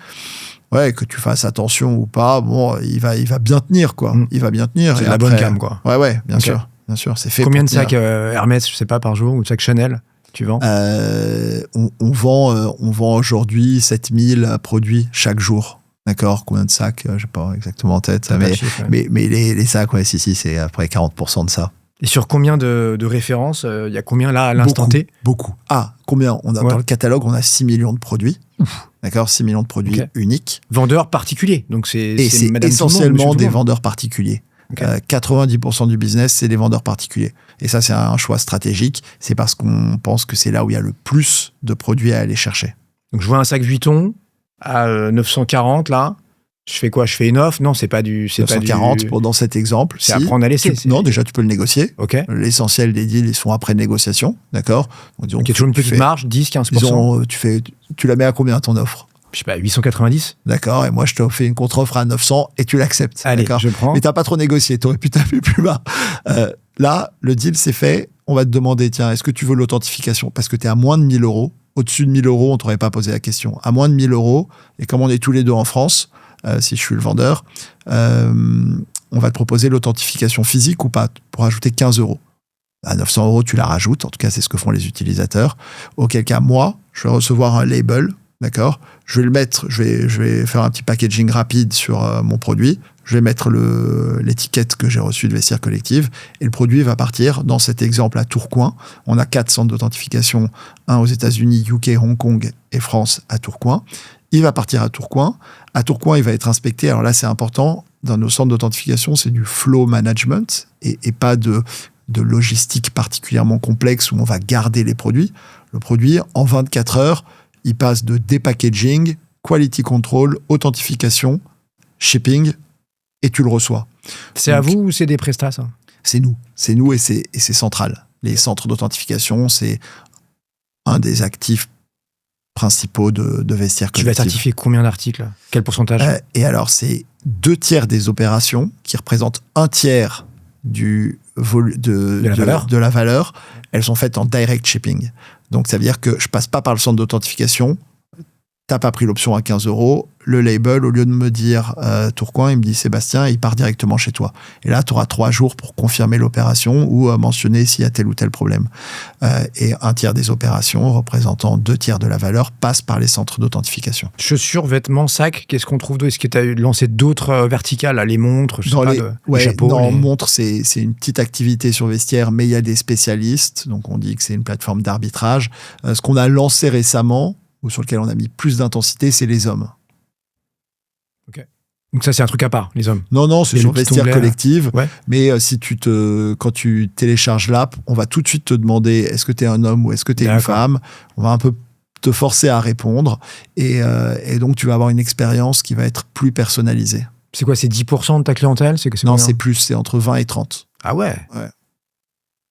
que tu fasses attention ou pas, bon, il va bien tenir, quoi. Il va bien tenir. C'est de la bonne gamme, quoi. Ouais, bien sûr. Bien sûr, c'est fait. Combien de sacs Hermès, je sais pas, par jour, ou de sacs Chanel tu vends? On vend aujourd'hui 7000 produits chaque jour. D'accord? Combien de sacs? Je sais pas exactement en tête. Mais les sacs, si, c'est après 40% de ça. Et sur combien de références? Il y a combien là à l'instant T? Beaucoup. Combien? Dans le catalogue, on a 6 millions de produits. D'accord? 6 millions de produits uniques. Vendeurs particuliers. Donc c'est essentiellement des vendeurs particuliers. 90% du business, c'est des vendeurs particuliers. Et ça, c'est un choix stratégique. C'est parce qu'on pense que c'est là où il y a le plus de produits à aller chercher. Donc, je vois un sac Vuitton à 940, là. Je fais quoi? Je fais une offre? Non, c'est pas du... 940, dans cet exemple. C'est à prendre à laisser. Non, déjà, tu peux le négocier. Okay. L'essentiel des deals, ils sont après négociation. D'accord? Donc, il y a toujours une petite marge, 10-15%. Disons, tu la mets à combien, ton offre? Je sais pas, 890. D'accord, et moi je te fais une contre-offre à 900 et tu l'acceptes. Allez, je prends. Mais t'as pas trop négocié, t'aurais pu taper plus bas. Là, le deal c'est fait, on va te demander, tiens, est-ce que tu veux l'authentification? Parce que t'es à moins de 1000 euros. Au-dessus de 1000 euros, on t'aurait pas posé la question. À moins de 1000 euros, et comme on est tous les deux en France, si je suis le vendeur, on va te proposer l'authentification physique ou pas, pour ajouter 15 euros. À 900 euros, tu la rajoutes, en tout cas c'est ce que font les utilisateurs. Auquel cas, moi, je vais recevoir un label. D'accord? Je vais le mettre, je vais faire un petit packaging rapide sur mon produit. Je vais mettre l'étiquette que j'ai reçue de Vestiaire Collective et le produit va partir. Dans cet exemple à Tourcoing, on a 4 centres d'authentification, un aux États-Unis, UK, Hong Kong et France à Tourcoing. Il va partir à Tourcoing. À Tourcoing, il va être inspecté. Alors là, c'est important. Dans nos centres d'authentification, c'est du flow management et pas de logistique particulièrement complexe où on va garder les produits. Le produit, en 24 heures, il passe de dépackaging, quality control, authentification, shipping, et tu le reçois. C'est à vous ou c'est des prestats, ça? C'est nous et c'est central. Les centres d'authentification, c'est un des actifs principaux de Vestiaire Collective. Tu vas certifier combien d'articles? Quel pourcentage? Et alors, c'est 2/3 des opérations qui représentent 1/3 de la valeur. Elles sont faites en direct shipping. Donc, ça veut dire que je passe pas par le centre d'authentification. T'as pas pris l'option à 15 euros. Le label, au lieu de me dire Tourcoing, il me dit Sébastien, il part directement chez toi. Et là, tu auras 3 jours pour confirmer l'opération ou mentionner s'il y a tel ou tel problème. Et 1/3 des opérations, représentant 2/3 de la valeur, passent par les centres d'authentification. Chaussures, vêtements, sacs, qu'est-ce qu'on trouve d'autre? Est-ce que tu as lancé d'autres verticales, là, les montres, les chapeaux? Non, montres, c'est une petite activité sur Vestiaire, mais il y a des spécialistes. Donc, on dit que c'est une plateforme d'arbitrage. Ce qu'on a lancé récemment, ou sur lequel on a mis plus d'intensité, c'est les hommes. Ok. Donc ça, c'est un truc à part, les hommes? Non, c'est sur Vestiaire Collective. Ouais. Mais quand tu télécharges l'app, on va tout de suite te demander est-ce que tu es un homme ou est-ce que tu es une femme? On va un peu te forcer à répondre. Et donc, tu vas avoir une expérience qui va être plus personnalisée. C'est quoi, c'est 10% de ta clientèle? Non, c'est plus, c'est entre 20 et 30. Ah ouais?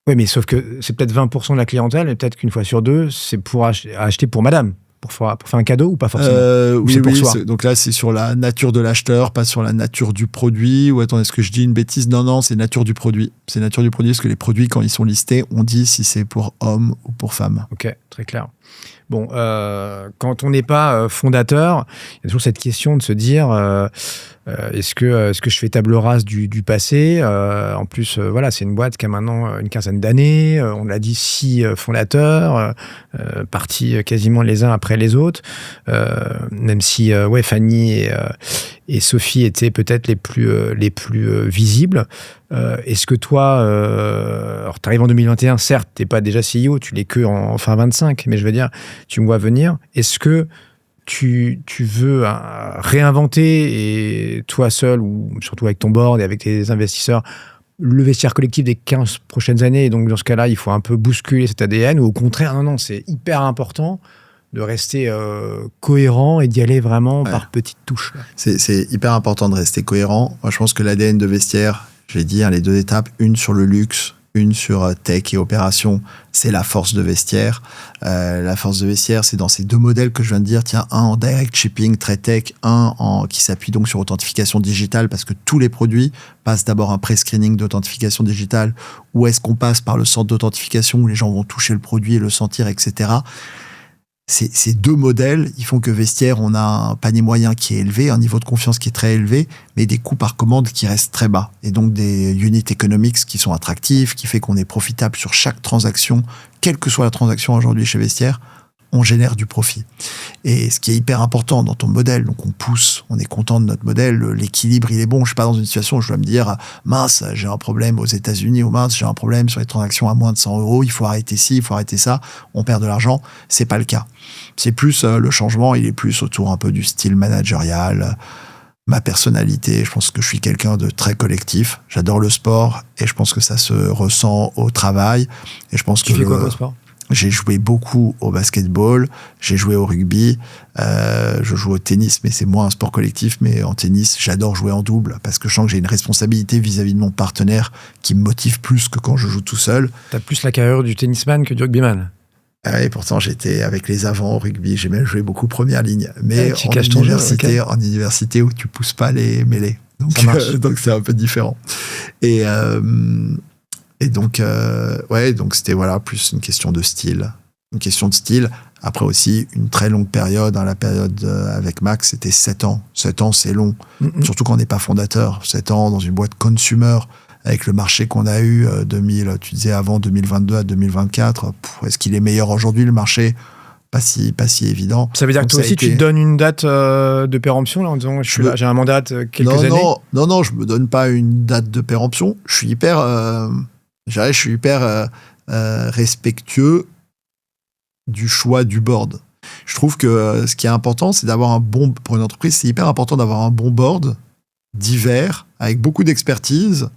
Oui, mais sauf que c'est peut-être 20% de la clientèle, et peut-être qu'une fois sur deux, c'est pour acheter pour madame. Pour faire un cadeau ou pas forcément? Oui, donc là, c'est sur la nature de l'acheteur, pas sur la nature du produit. Ou attends, est-ce que je dis une bêtise? Non, c'est nature du produit. C'est nature du produit, parce que les produits, quand ils sont listés, on dit si c'est pour homme ou pour femme. Ok, très clair. Bon, quand on n'est pas fondateur, il y a toujours cette question de se dire est-ce que je fais table rase du passé? En plus, voilà, c'est une boîte qui a maintenant une quinzaine d'années. On l'a dit, 6 fondateurs, partis quasiment les uns après les autres. Même si, Fanny et Sophie étaient peut-être les plus visibles. Est-ce que toi, alors tu arrives en 2021, certes, tu n'es pas déjà CEO, tu l'es que en fin 25, mais je veux dire, tu me vois venir. Est-ce que tu veux réinventer, et toi seul, ou surtout avec ton board et avec tes investisseurs, le Vestiaire Collectif des 15 prochaines années, et donc dans ce cas-là, il faut un peu bousculer cet ADN, ou au contraire, non, c'est hyper important de rester cohérent et d'y aller vraiment par petites touches. C'est hyper important de rester cohérent. Moi, je pense que l'ADN de Vestiaire, j'ai dit, les 2 étapes, une sur le luxe, Une sur tech et opération, c'est la force de vestiaire. La force de vestiaire, c'est dans ces deux modèles que je viens de dire. Tiens, un en direct shipping, très tech, qui s'appuie donc sur authentification digitale, parce que tous les produits passent d'abord un pré-screening d'authentification digitale. Où est-ce qu'on passe par le centre d'authentification où les gens vont toucher le produit et le sentir, etc. Ces deux modèles, ils font que Vestiaire, on a un panier moyen qui est élevé, un niveau de confiance qui est très élevé, mais des coûts par commande qui restent très bas. Et donc des unit economics qui sont attractifs, qui fait qu'on est profitable sur chaque transaction, quelle que soit la transaction aujourd'hui chez Vestiaire, on génère du profit. Et ce qui est hyper important dans ton modèle, donc on pousse, on est content de notre modèle, l'équilibre il est bon. Je suis pas dans une situation où je dois me dire mince, j'ai un problème aux États-Unis, ou mince, j'ai un problème sur les transactions à moins de 100 €, il faut arrêter ci, il faut arrêter ça, on perd de l'argent. C'est pas le cas. C'est plus le changement, il est plus autour un peu du style managérial, ma personnalité. Je pense que je suis quelqu'un de très collectif. J'adore le sport et je pense que ça se ressent au travail. Et je pense Tu fais quoi comme sport ? J'ai joué beaucoup au basketball, j'ai joué au rugby, je joue au tennis, mais c'est moins un sport collectif. Mais en tennis, j'adore jouer en double parce que je sens que j'ai une responsabilité vis-à-vis de mon partenaire qui me motive plus que quand je joue tout seul. T'as plus la carrure du tennisman que du rugbyman. Et pourtant, j'étais avec les avants au rugby, j'ai même joué beaucoup première ligne. Mais tu caches ton jeu, okay. En université où tu pousses pas les mêlées. Donc, ça marche. Donc c'est un peu différent. Et donc, donc c'était plus une question de style. Une question de style. Après aussi, une très longue période. La période avec Max, c'était 7 ans. 7 ans, c'est long. Surtout quand on n'est pas fondateur. 7 ans dans une boîte consumer, avec le marché qu'on a eu, tu disais avant 2022 à 2024. Est-ce qu'il est meilleur aujourd'hui, le marché ? Pas si évident. Ça veut dire que toi aussi, tu te donnes une date de péremption là, en disant j'ai un mandat quelques années ? Non, je me donne pas une date de péremption. Je suis hyper... respectueux du choix du board. Je trouve que ce qui est important, c'est d'avoir pour une entreprise, c'est hyper important d'avoir un bon board divers, avec beaucoup d'expertise,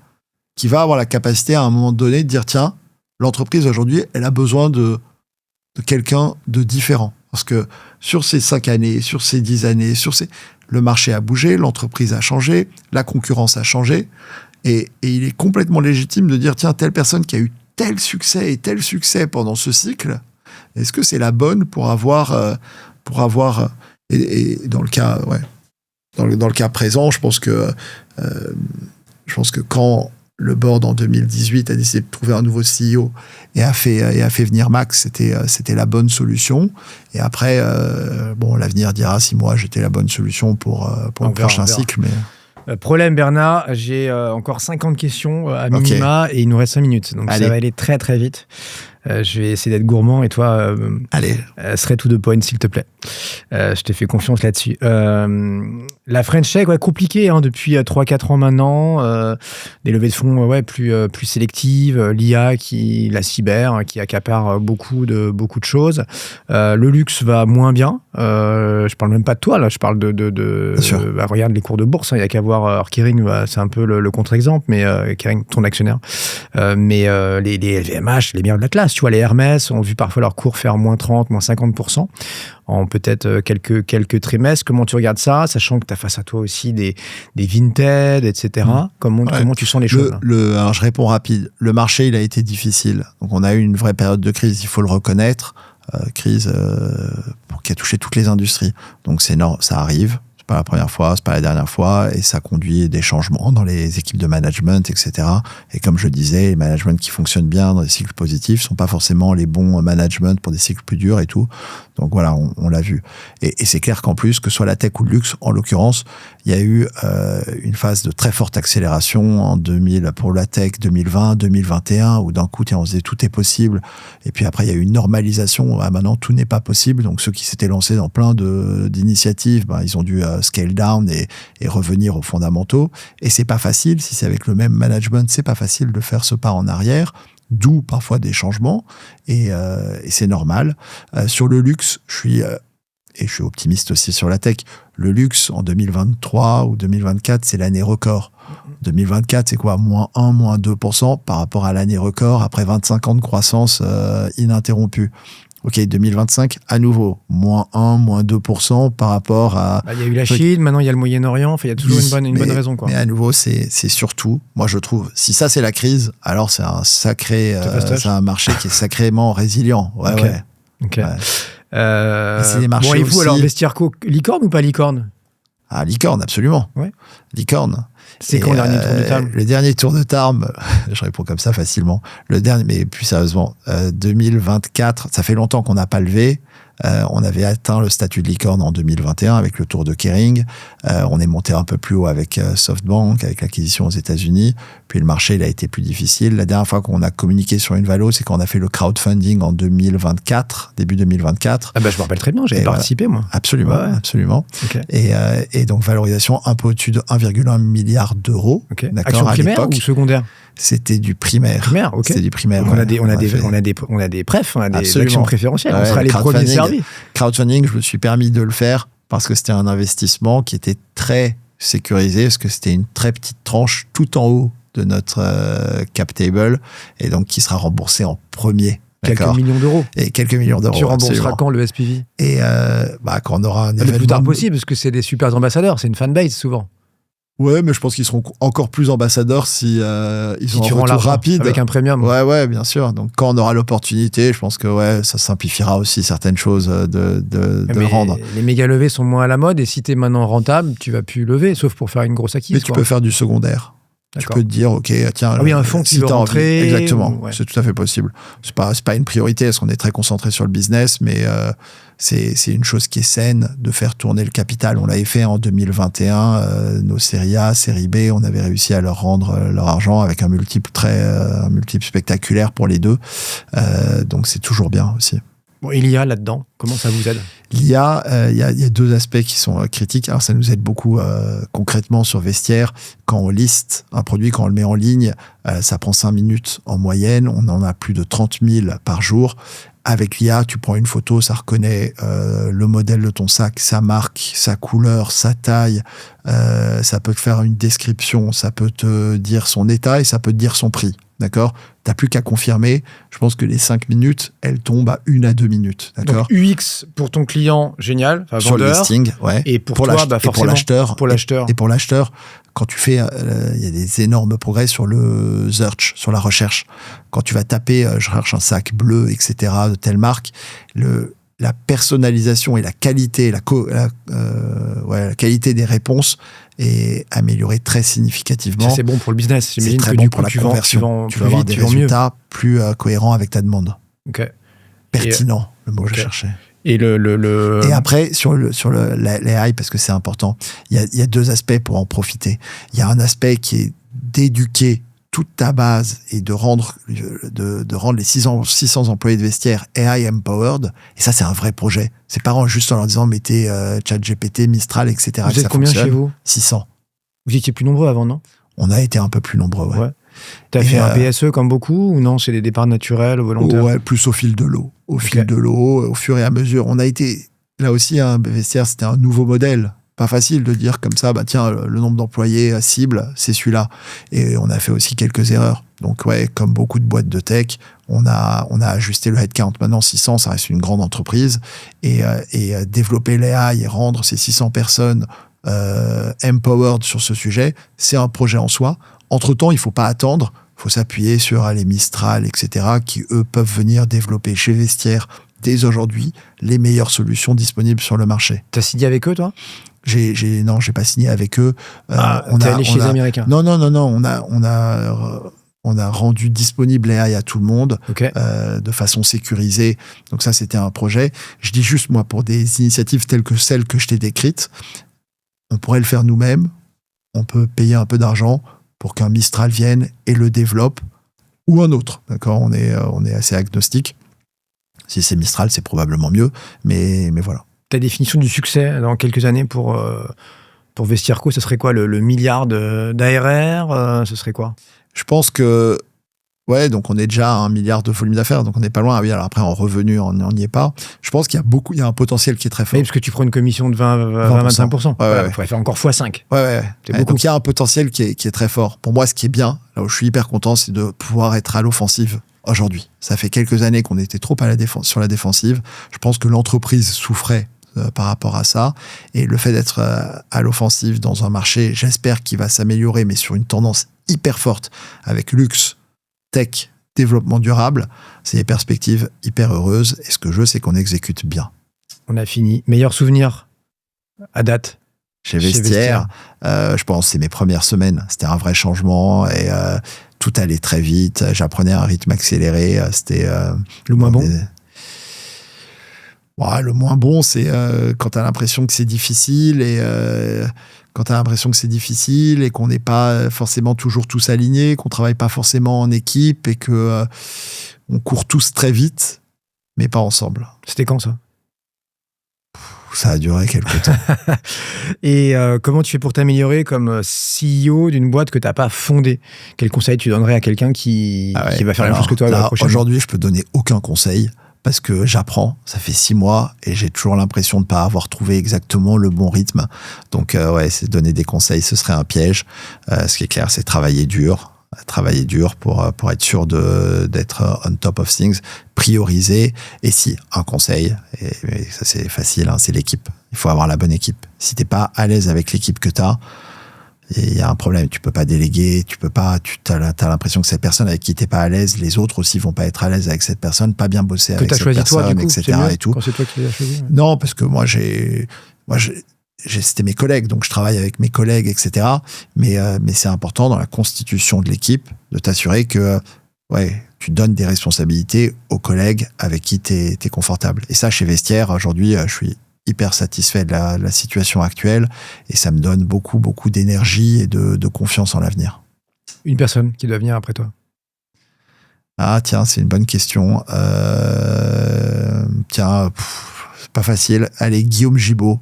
qui va avoir la capacité à un moment donné de dire tiens, l'entreprise aujourd'hui, elle a besoin de quelqu'un de différent. Parce que sur ces 5 années, sur ces 10 années, le marché a bougé, l'entreprise a changé, la concurrence a changé. Et il est complètement légitime de dire, tiens, telle personne qui a eu tel succès pendant ce cycle, est-ce que c'est la bonne pour avoir et dans le cas, dans le cas présent, je pense que quand le board en 2018 a décidé de trouver un nouveau CEO et a fait venir Max, c'était la bonne solution. Et après, l'avenir dira si moi j'étais la bonne solution pour le prochain cycle, mais... Problème, Bernard, j'ai encore 50 questions à minima et il nous reste 5 minutes. Donc ça va aller très très vite. Je vais essayer d'être gourmand et toi, serait tout de point, s'il te plaît. Je te fais confiance là-dessus. La French Tech, compliqué depuis 3-4 ans maintenant. Des levées de fonds plus sélectives. L'IA, la cyber, qui accapare beaucoup de choses. Le luxe va moins bien. Je parle même pas de toi, là. Je parle de regarde les cours de bourse. Il n'y a qu'à voir Kering, c'est un peu le contre-exemple, mais Kering, ton actionnaire. Mais les LVMH, les meilleurs de la classe. Tu vois, les Hermès ont vu parfois leur cours faire moins 30, moins 50% en peut-être quelques trimestres. Comment tu regardes ça, sachant que tu as face à toi aussi des Vinted, etc. Comment tu sens les choses alors je réponds rapide. Le marché, il a été difficile. Donc on a eu une vraie période de crise, il faut le reconnaître. Crise qui a touché toutes les industries. Donc ça arrive. Pas la première fois, c'est pas la dernière fois, et ça conduit des changements dans les équipes de management, etc. Et comme je disais, les managements qui fonctionnent bien dans des cycles positifs sont pas forcément les bons managements pour des cycles plus durs et tout. Donc voilà, on l'a vu. Et c'est clair qu'en plus, que ce soit la tech ou le luxe, en l'occurrence, il y a eu une phase de très forte accélération en 2000 pour la tech, 2020, 2021, où d'un coup, on se disait tout est possible. Et puis après, il y a eu une normalisation. Maintenant, tout n'est pas possible. Donc ceux qui s'étaient lancés dans plein d'initiatives, ils ont dû scale down et revenir aux fondamentaux. Et c'est pas facile. Si c'est avec le même management, c'est pas facile de faire ce pas en arrière. D'où parfois des changements, et c'est normal. Sur le luxe, je suis optimiste aussi sur la tech. Le luxe, en 2023 ou 2024, c'est l'année record. 2024, c'est quoi ? Moins 1, moins 2% par rapport à l'année record, après 25 ans de croissance ininterrompue. Ok, 2025, à nouveau, moins 1, moins 2% par rapport à... Il y a eu la Chine, maintenant il y a le Moyen-Orient, il y a toujours une bonne raison. Quoi. Mais à nouveau, c'est surtout, moi je trouve, si ça c'est la crise, alors c'est un sacré... c'est un marché qui est sacrément résilient. Ouais, okay. ouais. Okay. Ouais. C'est des marchés et vous aussi... alors, Vestiaire-Co, licorne ou pas licorne? Ah, licorne, absolument. Ouais. Licorne. C'est quand le dernier tour de table? Le dernier tour de table, je réponds comme ça facilement. Le dernier, mais plus sérieusement, 2024, ça fait longtemps qu'on n'a pas levé. On avait atteint le statut de licorne en 2021 avec le tour de Kering. On est monté un peu plus haut avec SoftBank, avec l'acquisition aux États-Unis. Puis le marché, il a été plus difficile. La dernière fois qu'on a communiqué sur une valo, c'est quand on a fait le crowdfunding en 2024, début 2024. Ah bah, je me rappelle très bien, j'avais participé, moi. Absolument, ouais. Absolument. Okay. Et donc, valorisation un peu au-dessus de 1,1 milliard d'euros. Okay. Action primaire ou secondaire? C'était du primaire. Primaire, ok. C'était du primaire. Donc on a des prefs, on a des actions préférentielles. Ouais, on sera les premiers servis. Crowdfunding, je me suis permis de le faire parce que c'était un investissement qui était très sécurisé, parce que c'était une très petite tranche tout en haut de notre cap table, et donc qui sera remboursé en premier. Quelques millions d'euros. Et quelques millions d'euros. Tu rembourseras quand le SPV? Et quand on aura un événement. Le plus tard possible, parce que c'est des super ambassadeurs, c'est une fanbase souvent. Ouais, mais je pense qu'ils seront encore plus ambassadeurs si ils ont un retour rapide. Avec un premium. Ouais, bien sûr. Donc, quand on aura l'opportunité, je pense que ça simplifiera aussi certaines choses de rendre. Les méga levées sont moins à la mode, et si tu es maintenant rentable, tu vas plus lever, sauf pour faire une grosse acquise. Mais tu peux faire du secondaire. D'accord. Tu peux te dire, ok, tiens, un fonds qui veut rentrer. Exactement, ouais. C'est tout à fait possible. C'est pas une priorité, parce qu'on est très concentré sur le business, mais c'est une chose qui est saine de faire tourner le capital. On l'avait fait en 2021, nos séries A, série B, on avait réussi à leur rendre leur argent avec un multiple spectaculaire pour les deux. Donc c'est toujours bien aussi. Bon, il y a là-dedans, comment ça vous aide? Il y a deux aspects qui sont critiques. Alors, ça nous aide beaucoup concrètement sur Vestiaire. Quand on liste un produit, quand on le met en ligne, ça prend 5 minutes en moyenne. On en a plus de 30 000 par jour. Avec l'IA, tu prends une photo, ça reconnaît le modèle de ton sac, sa marque, sa couleur, sa taille. Ça peut te faire une description, ça peut te dire son état et ça peut te dire son prix. D'accord? T'as plus qu'à confirmer. Je pense que les 5 minutes, elles tombent à 1 à 2 minutes. D'accord? Donc UX pour ton client, génial. Sur vendeur, le listing, ouais. Et pour toi, forcément. Pour l'acheteur. Et pour l'acheteur, quand tu fais, il y a des énormes progrès sur le search, sur la recherche. Quand tu vas taper, je cherche un sac bleu, etc., de telle marque, la personnalisation et la qualité, la qualité des réponses est améliorée très significativement. Ça, c'est bon pour le business. C'est très bon pour la conversion. Tu vas avoir des résultats plus cohérents avec ta demande. Okay. Pertinent, le mot que je cherchais. Et Et après, sur l'AI, parce que c'est important, il y a deux aspects pour en profiter. Il y a un aspect qui est d'éduquer toute ta base et de rendre les 600 employés de Vestiaire AI empowered. Et ça, c'est un vrai projet. C'est pas juste en leur disant mettez ChatGPT, Mistral, etc. Vous êtes combien chez vous? 600. Vous étiez plus nombreux avant, non? On a été un peu plus nombreux, ouais. T'as fait un BSE comme beaucoup, ou non? C'est des départs naturels ou volontaires? Ouais, plus au fil de l'eau. Au fil de l'eau, au fur et à mesure. On a été, là aussi, Vestiaire, c'était un nouveau modèle. Pas facile de dire comme ça, tiens, le nombre d'employés cible, c'est celui-là. Et on a fait aussi quelques erreurs. Donc, ouais, comme beaucoup de boîtes de tech, on a ajusté le headcount. Maintenant, 600, ça reste une grande entreprise. Et développer l'AI et rendre ces 600 personnes empowered sur ce sujet, c'est un projet en soi. Entre-temps, il ne faut pas attendre. Il faut s'appuyer sur les Mistral, etc., qui, eux, peuvent venir développer chez Vestiaire, dès aujourd'hui, les meilleures solutions disponibles sur le marché. T'as signé avec eux, toi? Non, j'ai pas signé avec eux. T'es allé chez les Américains? Non. On a rendu disponible l'AI à tout le monde, de façon sécurisée. Donc ça, c'était un projet. Je dis juste, moi, pour des initiatives telles que celles que je t'ai décrites, on pourrait le faire nous-mêmes. On peut payer un peu d'argent pour qu'un Mistral vienne et le développe, ou un autre. D'accord? On est assez agnostique. Si c'est Mistral, c'est probablement mieux. Mais voilà. Ta définition du succès dans quelques années pour Vestiaire-Co, ce serait quoi? Le milliard d'ARR, ce serait quoi? Je pense que, donc on est déjà à 1 milliard de volume d'affaires, donc on n'est pas loin. Oui, alors après, en revenu, on n'y est pas. Je pense qu'il y a un potentiel qui est très fort. Oui, parce que tu prends une commission de 20-25%. Il faudrait faire encore x5. Ouais. Donc il y a un potentiel qui est très fort. Pour moi, ce qui est bien, là où je suis hyper content, c'est de pouvoir être à l'offensive aujourd'hui. Ça fait quelques années qu'on était trop sur la défensive. Je pense que l'entreprise souffrait par rapport à ça. Et le fait d'être à l'offensive dans un marché, j'espère qu'il va s'améliorer, mais sur une tendance hyper forte avec luxe, tech, développement durable, c'est des perspectives hyper heureuses. Et ce que je veux, c'est qu'on exécute bien. On a fini. Meilleur souvenir à date chez Vestiaire, je pense que c'est mes premières semaines. C'était un vrai changement et tout allait très vite. J'apprenais à un rythme accéléré. C'était le moins bon. Ouais, le moins bon, c'est quand tu as l'impression que c'est difficile et quand tu as l'impression que c'est difficile et qu'on n'est pas forcément toujours tous alignés, qu'on travaille pas forcément en équipe et que on court tous très vite, mais pas ensemble. C'était quand ça? Ça a duré quelques temps. Et comment tu fais pour t'améliorer comme CEO d'une boîte que tu n'as pas fondée? Quel conseil tu donnerais à quelqu'un qui va faire la même chose que toi la prochaine? Aujourd'hui, je peux donner aucun conseil parce que j'apprends. Ça fait 6 mois et j'ai toujours l'impression de ne pas avoir trouvé exactement le bon rythme. Donc, c'est donner des conseils, ce serait un piège. Ce qui est clair, c'est travailler dur pour être sûr d'être on top of things, prioriser. Et si, un conseil, et ça c'est facile, c'est l'équipe. Il faut avoir la bonne équipe. Si t'es pas à l'aise avec l'équipe que t'as, il y a un problème. Tu peux pas déléguer, t'as l'impression que cette personne avec qui t'es pas à l'aise, les autres aussi vont pas être à l'aise avec cette personne, pas bien bosser avec cette personne, toi, du coup, etc. C'est mieux et tout. Quand c'est toi qui l'as choisi. Non, parce que moi c'était mes collègues, donc je travaille avec mes collègues, etc. Mais c'est important dans la constitution de l'équipe de t'assurer que tu donnes des responsabilités aux collègues avec qui t'es confortable. Et ça, chez Vestiaire, aujourd'hui, je suis hyper satisfait de la situation actuelle et ça me donne beaucoup, beaucoup d'énergie et de confiance en l'avenir. Une personne qui doit venir après toi? Ah, tiens, c'est une bonne question. C'est pas facile. Allez, Guillaume Gibaud.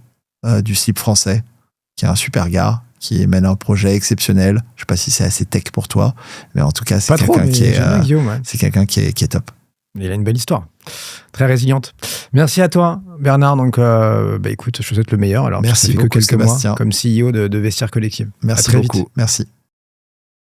Du slip français, qui est un super gars, qui mène un projet exceptionnel. Je sais pas si c'est assez tech pour toi, mais en tout cas, c'est quelqu'un qui est top. Il a une belle histoire, très résiliente. Merci à toi, Bernard. Donc, écoute, je te souhaite le meilleur. Alors, merci ça fait beaucoup, que quelques Sébastien. mois comme CEO de Vestiaire Collective. Merci beaucoup. Merci.